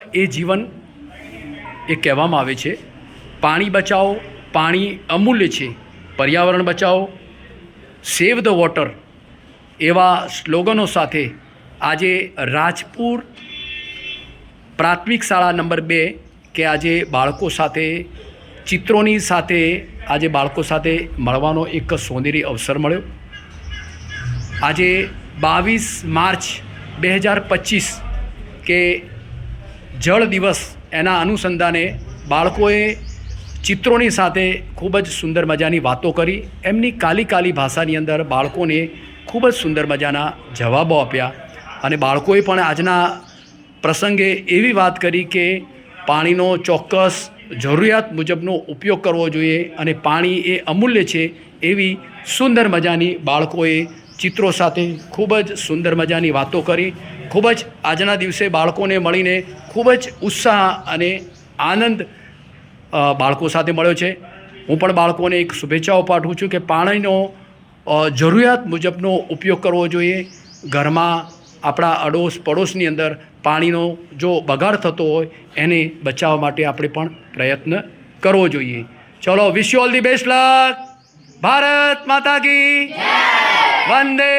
એ જીવન એ કહેવામાં આવે છે. પાણી બચાવો, પાણી અમૂલ્ય છે, પર્યાવરણ બચાવો, સેવ ધ વોટર એવા સ્લોગનો સાથે આજે રાજપુર પ્રાથમિક શાળા નંબર 2 કે આજે બાળકો સાથે ચિત્રોની સાથે આજે બાળકો સાથે મળવાનો એક સોનેરી અવસર મળ્યો. આજે 22 માર્ચ 2025 કે જળ દિવસ એના અનુસંધાને બાળકોએ ચિત્રોની સાથે ખૂબ જ સુંદર મજાની વાતો કરી. એમની કાલી ભાષાની અંદર બાળકોને ખૂબ જ સુંદર મજાના જવાબો આપ્યા અને બાળકોએ પણ આજના પ્રસંગે એવી વાત કરી કે પાણીનો ચોક્કસ જરૂરિયાત મુજબનો ઉપયોગ કરવો જોઈએ અને પાણી એ અમૂલ્ય છે એવી સુંદર મજાની બાળકોએ ચિત્રો સાથે ખૂબ જ સુંદર મજાની વાતો કરી. ખૂબ જ આજના દિવસે બાળકોને મળીને ખૂબ જ ઉત્સાહ અને આનંદ બાળકો સાથે મળ્યો છે. હું પણ બાળકોને એક શુભેચ્છાઓ પાઠવું છું કે પાણીનો જરૂરિયાત મુજબનો ઉપયોગ કરવો જોઈએ. ઘરમાં આપણા અડોશ પડોશની અંદર પાણીનો જો બગાડ થતો હોય એને બચાવવા માટે આપણે પણ પ્રયત્ન કરવો જોઈએ. ચલો, wish you all the best luck. Bharat માતા કી વંદે